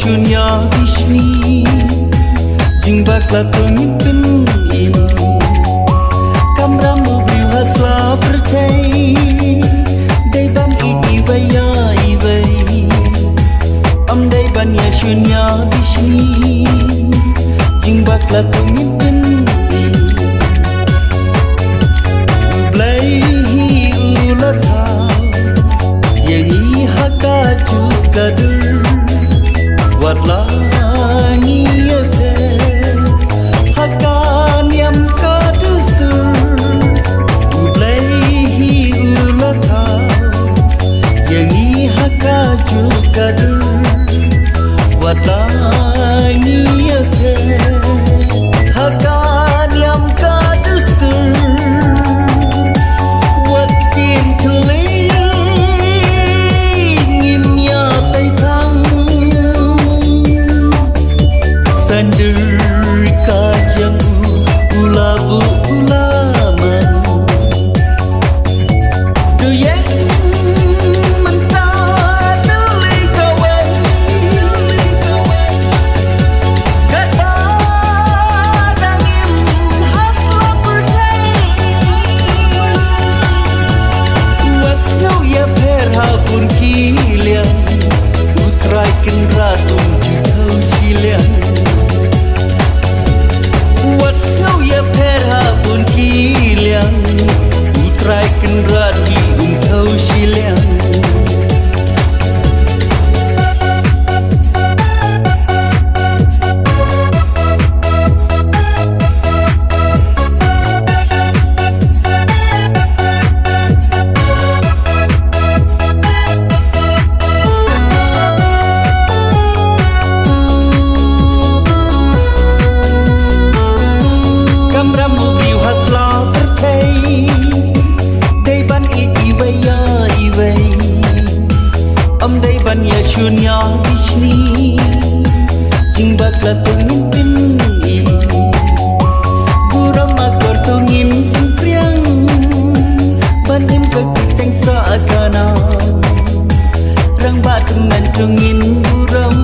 Dunia Disney Jing bakla pemimpin ini Kamramu berhaslah percaya Daiban iti baya ibai Am daiban ya dunia Disney Jing bakla pemimpin ini Blaihi ulata Yang haka juga Warlangi yate hakan yam kadustur Ulaihi ulata yangi haka juga Warlangi yate hakan yam kadustur Wakin keling ya taitang Sandur kajang ulabu ulaman Duyeng mentah deli kawan Kata dangim haslah percaya Wasno ya perha pun kilian Utraikin ratum jutau silian Watsau ya perha pun kilian Utraikan rati untau silian Daiban ya dunia Disney Jing bakla pemimpin ini Buram akor tungin priang Banim kekiteng saakana Rang batung nancungin buram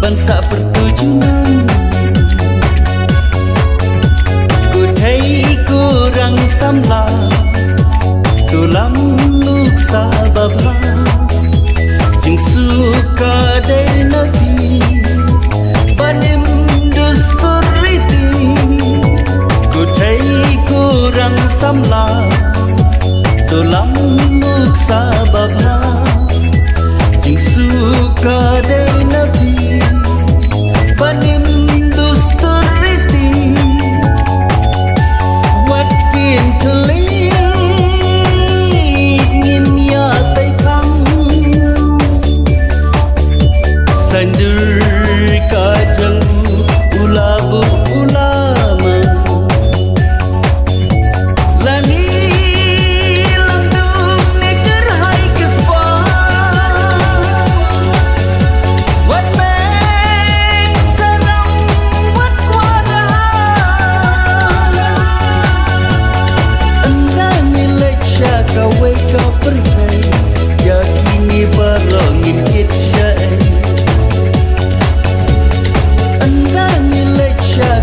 Bangsa pertujuan Kudai kurang samla Tulam luksa babha Jing suka dari nabi Banim dustur riti Kudai kurang samla Tulam muksa babha Jing suka dari nabi Banim dustur riti Wakin teling Sandur kajang ulabu ulama Langi landung neker hai kesbah Wat meng sarang wat kuara Anda milik syaka weka percaya Yakini barangin kitsyai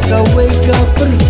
Kau wake up